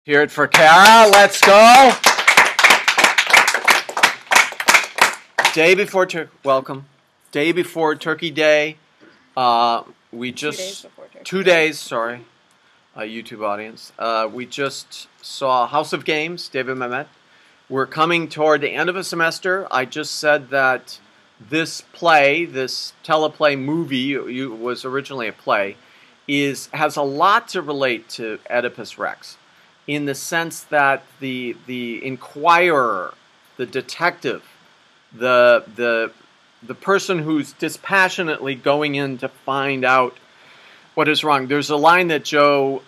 Hear it for Kara. Let's go. Welcome. Day before Turkey Day. We just 2 days. Sorry, YouTube audience. We just saw House of Games. David Mamet. We're coming toward the end of a semester. I just said that this play, this teleplay movie, was originally a play, has a lot to relate to Oedipus Rex, in the sense that the inquirer, the detective, the person who's dispassionately going in to find out what is wrong. There's a line that Joe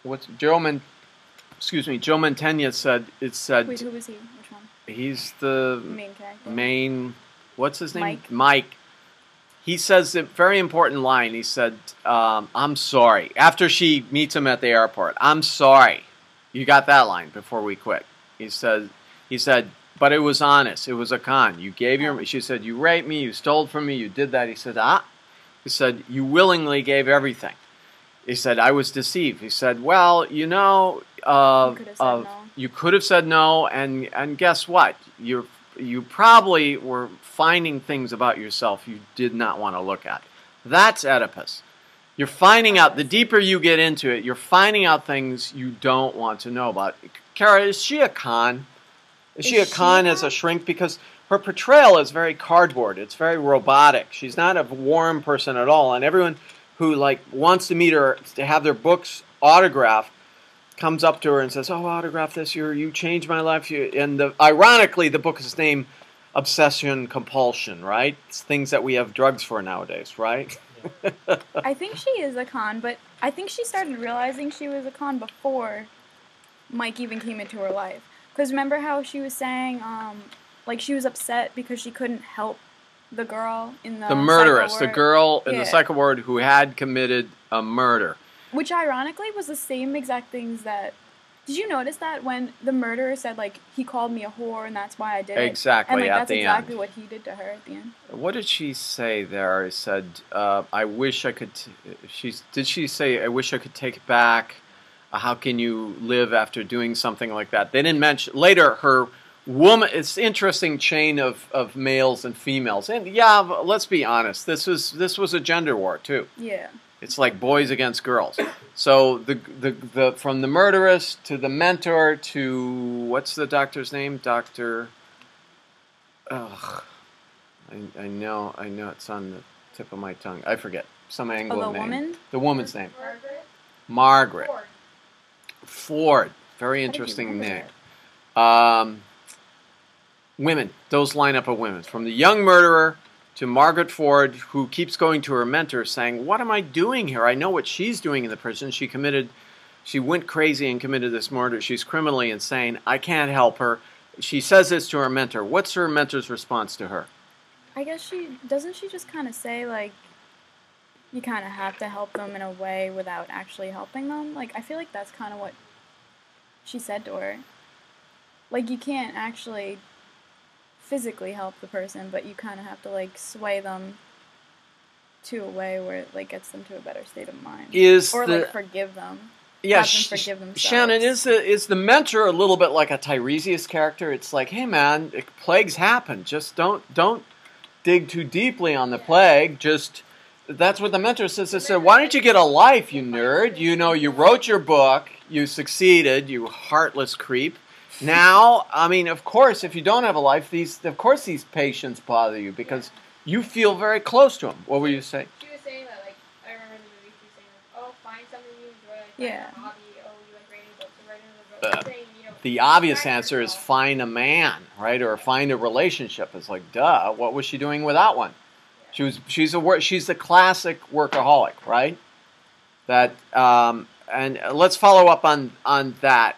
Mantegna said. It said. Wait, who was he? Which one? He's the Main character. What's his name? Mike. He says a very important line. He said, "I'm sorry." After she meets him at the airport, "I'm sorry." You got that line before we quit. He said, "But it was honest. It was a con. You gave your." She said, "You raped me. You stole from me. You did that." He said, He said, "You willingly gave everything." He said, "I was deceived." He said, "Well, you know, you could have said no, and guess what? You probably were finding things about yourself you did not want to look at." That's Oedipus. You're finding out, the deeper you get into it, you're finding out things you don't want to know about. Kara, is she a con? Is she a con as a shrink? Because her portrayal is very cardboard. It's very robotic. She's not a warm person at all. And everyone who wants to meet her to have their books autographed comes up to her and says, "Oh, autograph this. You changed my life." Ironically, the book is named Obsession Compulsion, right? It's things that we have drugs for nowadays, right? I think she is a con, but I think she started realizing she was a con before Mike even came into her life. Because remember how she was saying, she was upset because she couldn't help the girl in the murderess, psycho ward. the girl in the psycho ward who had committed a murder. Which ironically was the same exact things that... Did you notice that when the murderer said, he called me a whore and that's why I did it? Exactly, and, at the end. That's exactly what he did to her at the end. What did she say there? She said, "I wish I could..." Did she say, "I wish I could take it back? How can you live after doing something like that?" They didn't mention... Later, her woman... It's an interesting chain of males and females. And yeah, let's be honest. This was a gender war, too. Yeah. It's like boys against girls. So from the murderess to the mentor to... What's the doctor's name? Dr... Ugh. I know it's on the tip of my tongue. I forget. Some Anglo name. Woman? The woman's name. Margaret. Ford. Very interesting name. Women. Those lineup of women. From the young murderer to Margaret Ford, who keeps going to her mentor saying, "What am I doing here? I know what she's doing in the prison. She went crazy and committed this murder. She's criminally insane. I can't help her." She says this to her mentor. What's her mentor's response to her? I guess doesn't she just kind of say, you kind of have to help them in a way without actually helping them? I feel like that's kind of what she said to her. You can't actually physically help the person, but you kind of have to, sway them to a way where it gets them to a better state of mind. Forgive them. Yeah, forgive themselves. Shannon, is the mentor a little bit like a Tiresias character? It's like, hey man, plagues happen. Just don't dig too deeply on the plague. That's what the mentor says. They said, "Why don't you get a life, you nerd? You know, you wrote your book, you succeeded, you heartless creep. Now, I mean, of course, if you don't have a life, these patients bother you because you feel very close to them." What were you saying? She was saying that, I remember in the movie, she was saying, "Oh, find something you enjoy, find a hobby, you like reading books, or writing a book." The obvious answer is find a man, right, or find a relationship. It's like, duh. What was she doing without one? She's the classic workaholic, right? That and let's follow up on that.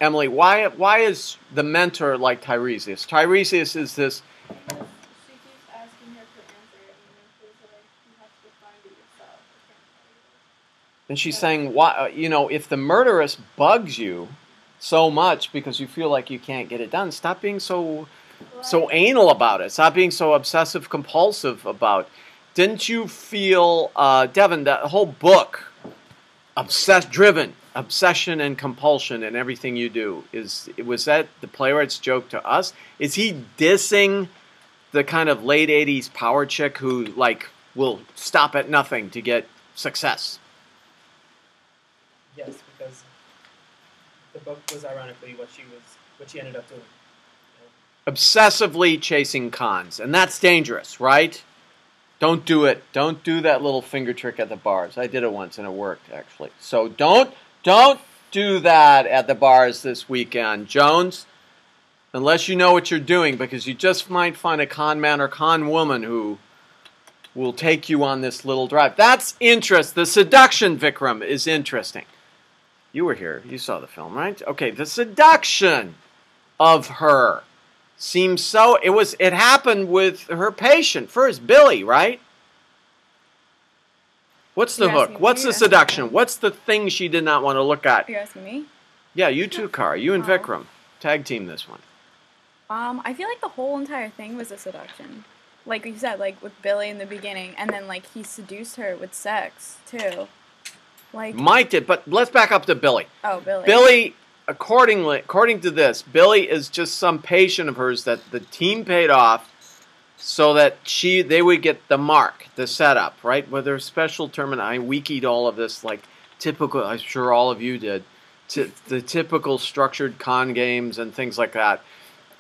Emily, why is the mentor like Tiresias? Tiresias is this... She keeps asking her for answers, and then she's like, "You have to find it yourself. I can't tell you." And she's saying, why, if the murderess bugs you so much because you feel like you can't get it done, stop being so anal about it. Stop being so obsessive compulsive about it. Didn't you feel, Devin, that whole book, driven, obsession and compulsion in everything you do. Was that the playwright's joke to us? Is he dissing the kind of late 80s power chick who like will stop at nothing to get success? Yes, because the book was ironically what she ended up doing. Obsessively chasing cons, and that's dangerous, right? Don't do it. Don't do that little finger trick at the bars. I did it once and it worked, actually. So don't do that at the bars this weekend, Jones, unless you know what you're doing, because you just might find a con man or con woman who will take you on this little drive. That's interest. The seduction, Vikram, is interesting. You were here. You saw the film, right? Okay, the seduction of her seems so... It happened with her patient first, Billy, right? What's the hook? What's the seduction? What's the thing she did not want to look at? You're asking me? Yeah, you too, Kara. You and Vikram. Tag team this one. I feel like the whole entire thing was a seduction. Like you said, like with Billy in the beginning, and then like he seduced her with sex too. Like Mike did, but let's back up to Billy. Oh, Billy. Billy, according to this, Billy is just some patient of hers that the team paid off so that they would get the mark, the setup, right? With their special term, and I wikied all of this, like typical. I'm sure all of you did. The typical structured con games and things like that.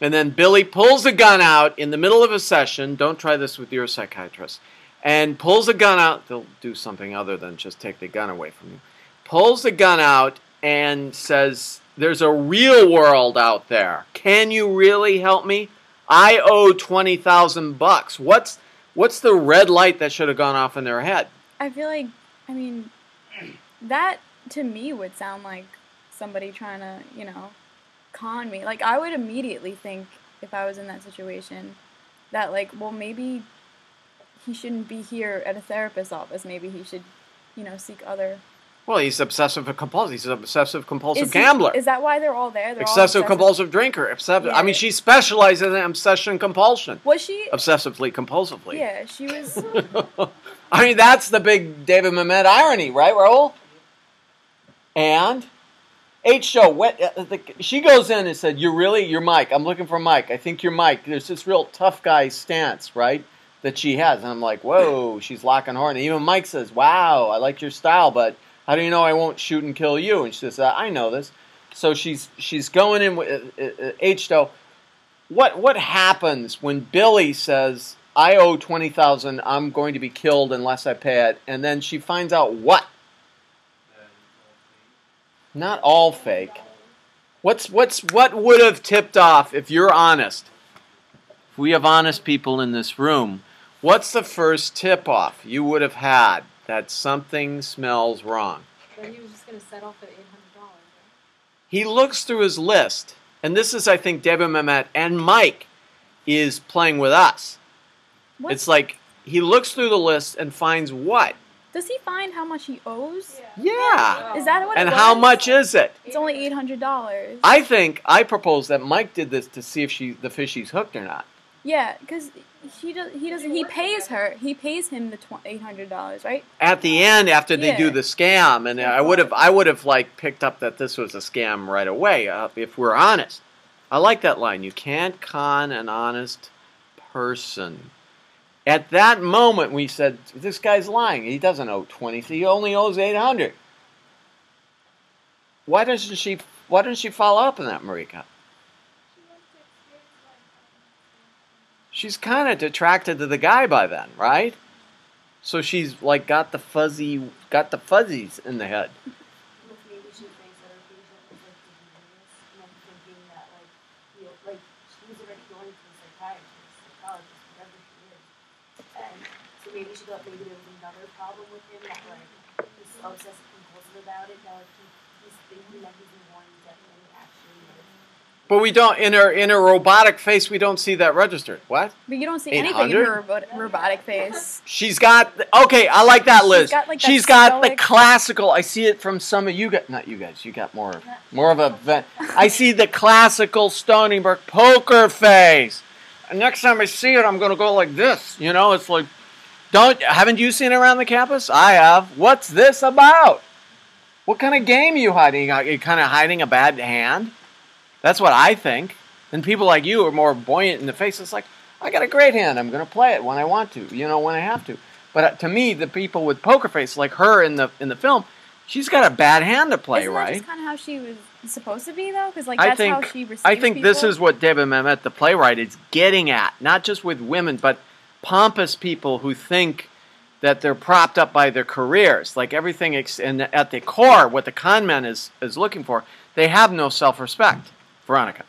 And then Billy pulls a gun out in the middle of a session. Don't try this with your psychiatrist. And pulls a gun out. They'll do something other than just take the gun away from you. Pulls the gun out and says, there's a real world out there. Can you really help me? I owe $20,000. What's the red light that should have gone off in their head? I feel like, I mean, that to me would sound like somebody trying to, con me. Like, I would immediately think, if I was in that situation, that, like, well, maybe he shouldn't be here at a therapist's office. Maybe he should, seek other... Well, he's obsessive compulsive. He's an obsessive compulsive gambler. Is that why they're all there? They're obsessive compulsive drinker. Yeah. I mean, she specializes in obsession compulsion. Was she? Obsessively compulsively. Yeah, she was... I mean, that's the big David Mamet irony, right, Raul? And... H-Show, she goes in and said, you're Mike. I'm looking for Mike. I think you're Mike. There's this real tough guy stance, right, that she has. And I'm like, whoa, she's locking horn. And even Mike says, wow, I like your style, but how do you know I won't shoot and kill you? And she says, I know this. So she's going in with H-Show. What happens when Billy says, I owe $20,000, I'm going to be killed unless I pay it, and then she finds out what? Not all fake. What would have tipped off, if you're honest? If we have honest people in this room, what's the first tip-off you would have had that something smells wrong? Then he was just going to settle for the $800, right? He looks through his list, and this is, I think, David Mamet and Mike is playing with us. What? It's like he looks through the list and finds what? Does he find how much he owes? Yeah. Is that what and it was? how much is it? It's only $800. I propose that Mike did this to see if the fishy's hooked or not. Yeah, because he pays her. He pays him the $800, right? At the end, after they do the scam, and I would have like picked up that this was a scam right away. If we're honest, I like that line. You can't con an honest person. At that moment, we said, this guy's lying. He doesn't owe 20. He only owes 800. Why doesn't she follow up on that, Marika? She's kind of attracted to the guy by then, right? So she's like got the fuzzies in the head. Maybe she thinks that her patient is like delirious, and I'm thinking that like she was already going to a psychologist, whatever she is. And so maybe she thought maybe there was another problem with him that like he's so obsessive compulsive about it that like he's thinking that he's the one that really actually is. But we don't in her robotic face we don't see that registered. What? But you don't see anything in her robotic face. She's got I like that, Liz. She's got the classical. I see it from some of you guys. Not you guys. You got more of a. I see the classical Stony Brook poker face. And next time I see it, I'm going to go like this. It's like, haven't you seen it around the campus? I have. What's this about? What kind of game are you hiding? Are you kind of hiding a bad hand? That's what I think. And people like you are more buoyant in the face. It's like, I got a great hand. I'm going to play it when I want to, when I have to. But to me, the people with poker face, like her in the film, she's got a bad hand to play, Isn't right? that just kind of how she was supposed to be, though? Because I that's think how she receives I think this people. is what David Mamet, the playwright, is getting at. Not just with women, but pompous people who think that they're propped up by their careers. Like everything, and at the core, what the con man is looking for, they have no self-respect. Veronica.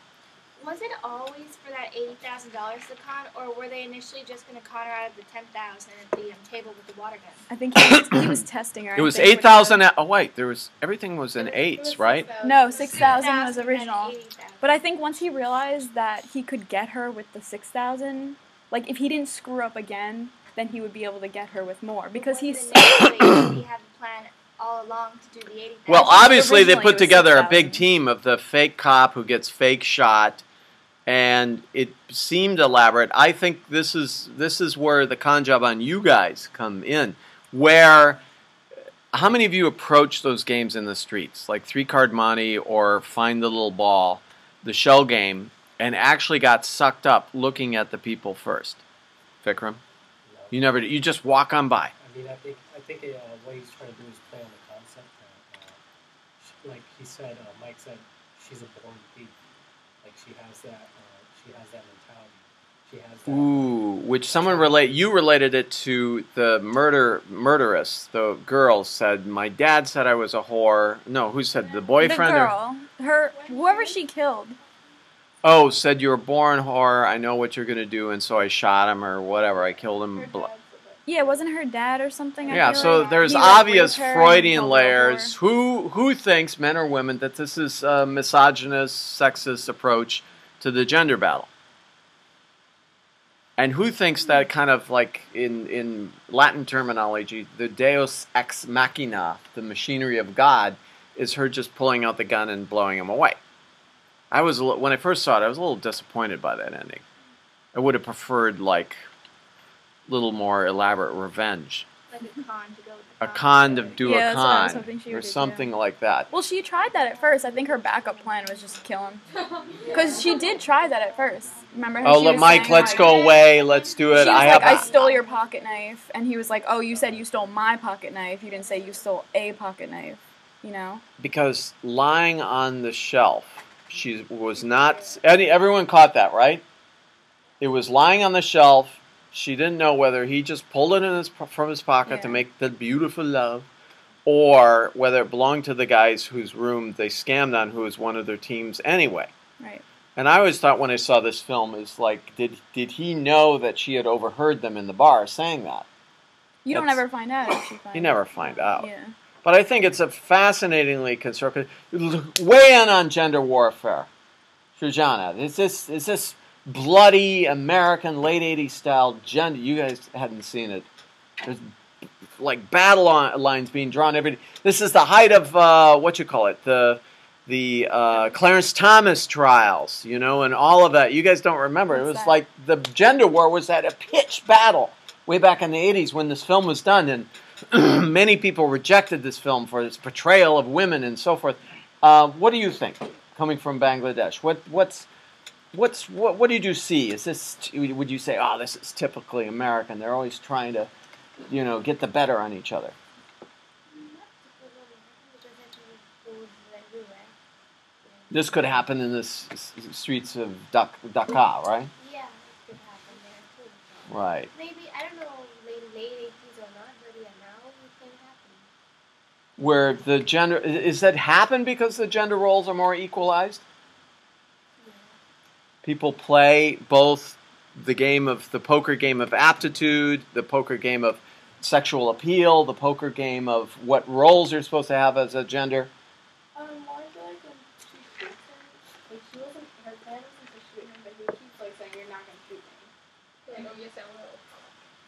Was it always for that $80,000 to con, or were they initially just going to con her out of the $10,000 at the table with the water gun? I think he was testing her. It was I think, 8,000. Oh wait, everything was in eights, right? No, 6,000 was 6,000 original. and 80,000. But I think once he realized that he could get her with the 6,000, like if he didn't screw up again, then he would be able to get her with more because Wasn't he's. initially he had the plan all along to do the 80,000. Well, obviously they Originally put it was together a 6,000. big team of the fake cop who gets fake shot, and it seemed elaborate. I think this is where the con job on you guys come in. Where, how many of you approach those games in the streets, like 3-Card Monte or Find the Little Ball, the shell game, and actually got sucked up looking at the people first? Vikram, you just walk on by. I mean, I think what he's trying to do is play on the concept that, like he said, Mike said, she's a born thief. Like she has that mentality. She has that. Ooh, which you related it to the murderess. The girl said, my dad said I was a whore. No, who said, the boyfriend? The girl, whoever she killed. Oh, said you were born whore. I know what you're gonna do, and so I shot him or whatever. I killed him. Her dad said that. Yeah, wasn't her dad or something? I Yeah, feel so like? there's He, like, obvious raped her and Freudian called her a layers. whore. Who thinks, men or women, that this is a misogynist, sexist approach to the gender battle? And who thinks that kind of like in Latin terminology, the Deus ex machina, the machinery of God, is her just pulling out the gun and blowing him away? When I first saw it, I was a little disappointed by that ending. I would have preferred like a little more elaborate revenge. Like a con to go with the A con to do Yeah, a that's what I was con hoping she or would do, something too. like that. Well, she tried that at first. I think her backup plan was just to kill him. Because she did try that at first. Remember how Oh, she let was Mike, saying, let's like, go away. Let's do it. She was I like, have. I stole your pocket knife. And he was like, oh, you said you stole my pocket knife. You didn't say you stole a pocket knife. You know? Because lying on the shelf, she was not. Everyone caught that, right? It was lying on the shelf. She didn't know whether he just pulled it from his pocket to Yeah. make the beautiful love, or whether it belonged to the guys whose room they scammed on, who was one of their teams anyway. Right. And I always thought when I saw this film, is like, did he know that she had overheard them in the bar saying that? You don't That's- ever find out if she finds You never find out. Yeah. But I think it's a fascinatingly constructed, weigh in on gender warfare. Srijana, is this bloody American late 80s style gender? You guys hadn't seen it. There's like battle lines being drawn every day. This is the height of the Clarence Thomas trials, and all of that. You guys don't remember. It What's was that? like the gender war was at a pitched battle way back in the 80s when this film was done, and many people rejected this film for its portrayal of women and so forth. What do you think, coming from Bangladesh? What did you see? Is this? Would you say, oh, this is typically American? They're always trying to, get the better on each other. This could happen in the streets of Dhaka, right? Yeah, it could happen there too. Right. Maybe, I don't know, late 80s or not, but yeah, now it can happen. Where the gender is that happen because the gender roles are more equalized? People play both the poker game of aptitude, the poker game of sexual appeal, the poker game of what roles you're supposed to have as a gender. More so like when she shoots him, like she wasn't, her plan wasn't to shoot him, but he keeps like saying, you're not gonna shoot me. Like, oh yes I will.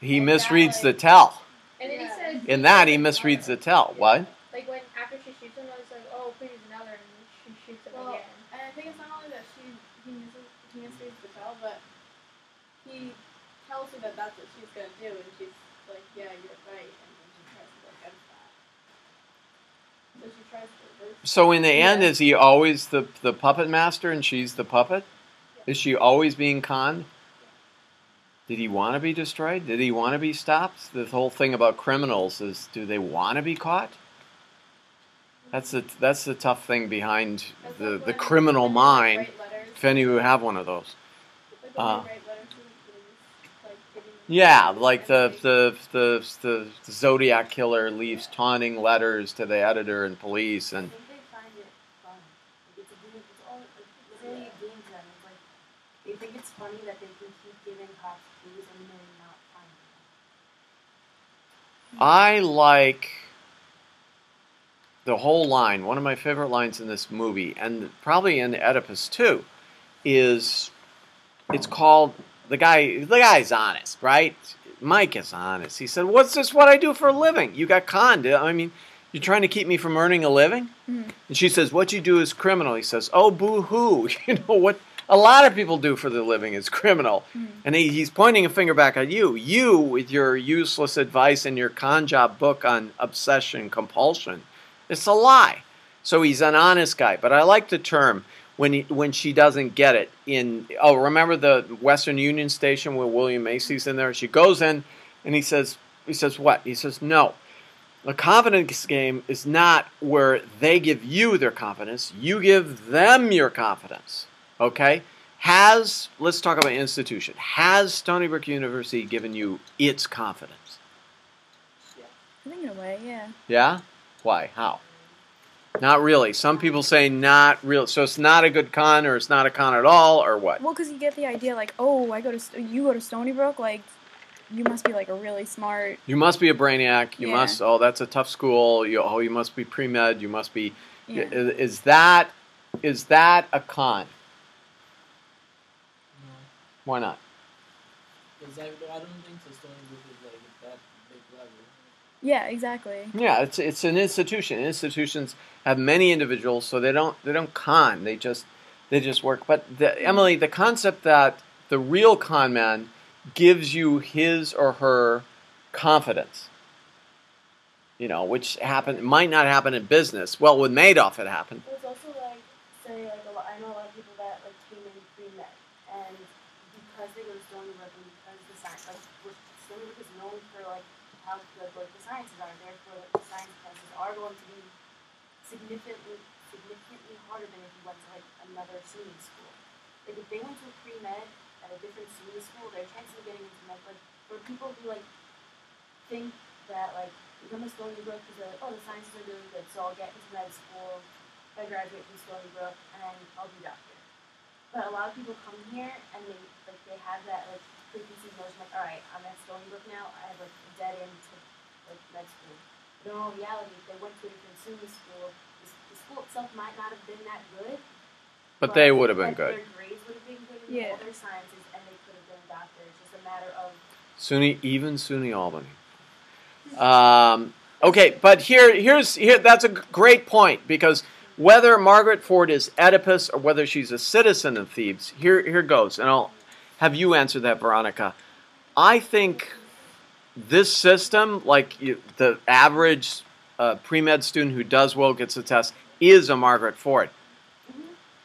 He Like misreads that, the tell. And then he says. In that, he misreads the tell. What? Like when, after she shoots him, I was like, oh please another, and she shoots him Well, again. and I think it's not only that he misreads the tell, but he tells her that that's what she's gonna do, and she's like, yeah, you're right, and then she tries to go against that. So she tries to reverse. So in the end, Yeah. is he always the puppet master and she's the puppet? Is she always being conned? Did he want to be destroyed? Did he want to be stopped? The whole thing about criminals is, do they want to be caught? That's the tough thing behind That's the like when- criminal when they, mind. write letters, If any of you have one of those. like when Uh, they write letters to the police, like giving them Yeah, letters like and the Zodiac killer leaves taunting letters to the editor and police, I and think they find it fun. Like it's a game. It's all like literally a game to them. It's like they think it's funny that they can keep giving cops clues and then not find them. I like the whole line. One of my favorite lines in this movie, and probably in Oedipus too, is it's called the guy's honest, right? Mike is honest. He said, "What's this? What I do for a living? You got conned. I mean, you're trying to keep me from earning a living." Mhm. And she says, "What you do is criminal." He says, "Oh, boo-hoo." You know what a lot of people do for their living is criminal. Mhm. And he's pointing a finger back at you. You, with your useless advice and your con job book on obsession compulsion, it's a lie. So he's an honest guy. But I like the term when she doesn't get it. Remember the Western Union station where William Macy's in there? She goes in and he says what? He says, no. A confidence game is not where they give you their confidence. You give them your confidence. Okay? Let's talk about institution. Has Stony Brook University given you its confidence? I think in a way, yeah. Yeah? Why? How? Not really. Some people say not real. So it's not a good con, or it's not a con at all, or what? Well, because you get the idea, like, oh, you go to Stony Brook, like, you must be like a really smart. You must be a brainiac. You Yeah. must. Oh, that's a tough school. You must be pre-med. You must be. Yeah. Is that a con? No, Why not? because I don't think the Stony Brook is like that big level. Yeah, exactly. Yeah, it's an institution. Institutions have many individuals, so they don't con. They just work. But Emily, the concept that the real con man gives you his or her confidence, which might not happen in business. Well, with Madoff, it happened. But it's also like, say, like I know a lot of people that like came in pre-med, and because they go to Stony Brook and because the science, like Stony Brook is known for like how good like the sciences are, therefore like, the science classes are going to be significantly harder than if you went to like another SUNY school. Like if they went to a pre-med at a different SUNY school, their chances of getting into med, like for people who like think that like become a Stony Brook because they're like, oh, the sciences are really good, so I'll get into med school if I graduate from Stony Brook and I'll be a doctor. But a lot of people come here and they have that like preconceived notion like, all right, I'm at Stony Brook now, I have like a dead end to like med school. But in all reality, if they went to a different SUNY school, the school itself might not have been that good. But they would have been like, good. Their grades would have been good in Yeah. all their sciences, and they could have been doctors. It's just a matter of SUNY Albany. Okay, but here. That's a great point, because whether Margaret Ford is Oedipus or whether she's a citizen of Thebes, here goes, and I'll have you answer that, Veronica. I think this system, like the average pre-med student who does well, gets a test, is a Margaret Ford.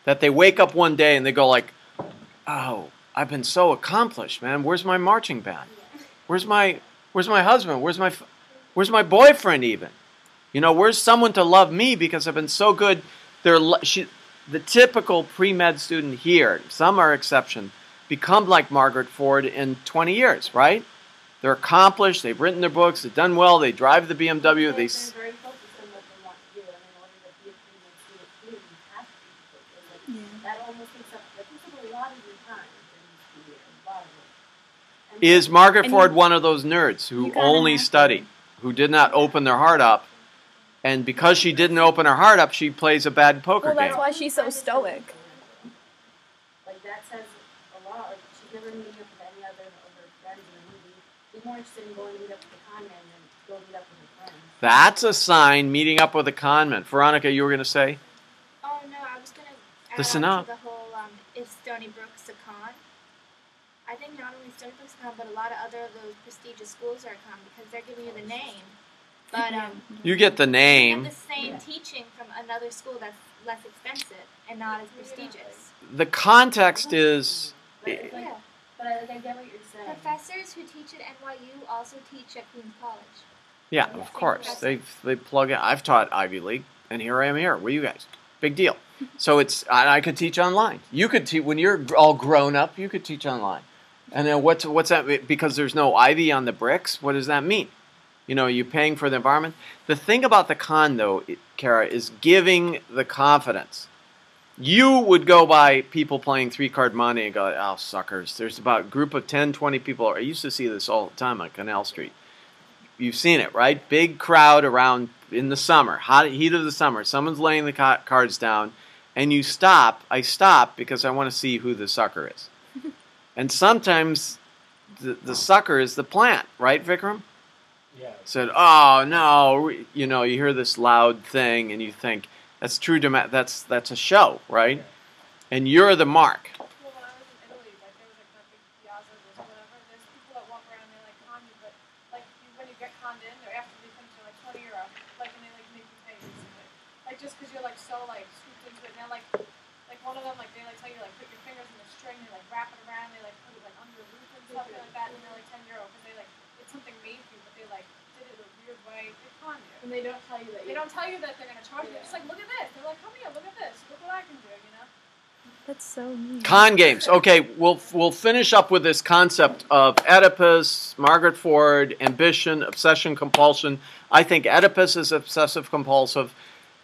That they wake up one day and they go like, oh, I've been so accomplished, man. Where's my marching band? Where's my husband? Where's my boyfriend even? Where's someone to love me because I've been so good? The typical pre-med student here, some are exception, become like Margaret Ford in 20 years, right? They're accomplished, they've written their books, they've done well, they drive the BMW, they're they very focused on what they want to do, and in order to be a pre-med student here, you have to be focused. Like, Yeah. that almost takes up a lot of your time during the school year, a lot of it. And Is then- Margaret And Ford you- one of those nerds who you kinda only have to. study, who did not open their heart up, and because she didn't open her heart up, she plays a bad poker Well, that's game? why she's so stoic. Like that says a lot. Like she's never meeting up with any other of her friends in the movie. She's more interested in going to meet up with the con man than go meet up with her friends. That's a sign, meeting up with a conman. Veronica, you were going to say? Oh no, I was gonna add Listen on up. to the whole is Stony Brook's a con. I think not only Stony Brook's a con, but a lot of other of those prestigious schools are a con because they're giving you the name. But You get the you name. have the same teaching from another school that's less expensive and not as prestigious. The context is But it's like, Yeah. but I get what you're saying. Professors who teach at NYU also teach at Queens College. yeah, of course. They plug in. I've taught Ivy League, and here I am here. Where are you guys? Big deal. So it's I could teach online. You could teach when you're all grown up. You could teach online. And then what's that? Because there's no ivy on the bricks. What does that mean? You know, you paying for the environment. The thing about the con, though, Kara, is giving the confidence. You would go by people playing 3-card money and go, oh, suckers. There's about a group of 10, 20 people. I used to see this all the time on Canal Street. You've seen it, right? Big crowd around in the summer, heat of the summer. Someone's laying the cards down, and you stop. I stop because I want to see who the sucker is. And sometimes the sucker is the plant, right, Vikram? Yeah. Said, oh, no. You know, you hear this loud thing, and you think, that's true. That's a show, right? And you're the mark. Well, when I was in Italy, like there was like that big piazzas or whatever. There's people that walk around and they like con you, but like when you get conned in, they're after they finish, they're like €20, like and they like make you pay basically. Like just because you're like so like scooped into it. Now like one of them like they like tell you like put your fingers in the string, they like wrap it around, they like put it like under your roof and stuff like that, and they're like €10 because they like it's something made for you, but they like did it a weird way. They con you. And they don't tell you that. They don't tell you that they're gonna charge you. They're just like look at this. They're like come here, look at this. Look what I can do. You know. That's so mean. Con games. Okay, we'll finish up with this concept of Oedipus, Margaret Ford, ambition, obsession, compulsion. I think Oedipus is obsessive compulsive.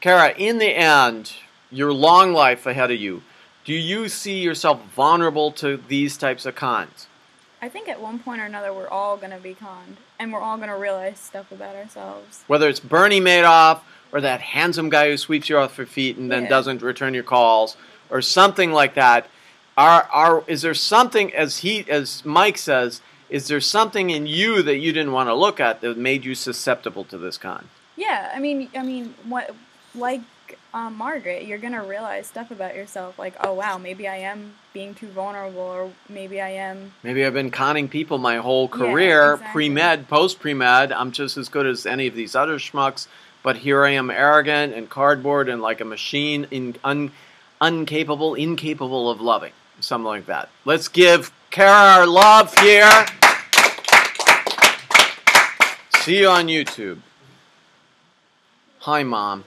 Kara, in the end, your long life ahead of you, do you see yourself vulnerable to these types of cons? I think at one point or another we're all gonna be conned, and we're all gonna realize stuff about ourselves. Whether it's Bernie Madoff or that handsome guy who sweeps you off your feet and then Yeah. doesn't return your calls, or something like that. Is there something, as Mike says, is there something in you that you didn't want to look at that made you susceptible to this con? Yeah, I mean, what like Margaret, you're gonna realize stuff about yourself, like, oh wow, maybe I am being too vulnerable, or maybe I am. Maybe I've been conning people my whole Yeah, career, exactly. pre-med, post-pre-med. I'm just as good as any of these other schmucks, but here I am arrogant and cardboard and like a machine, incapable of loving. Something like that. Let's give Kara our love here. See you on YouTube. Hi, Mom.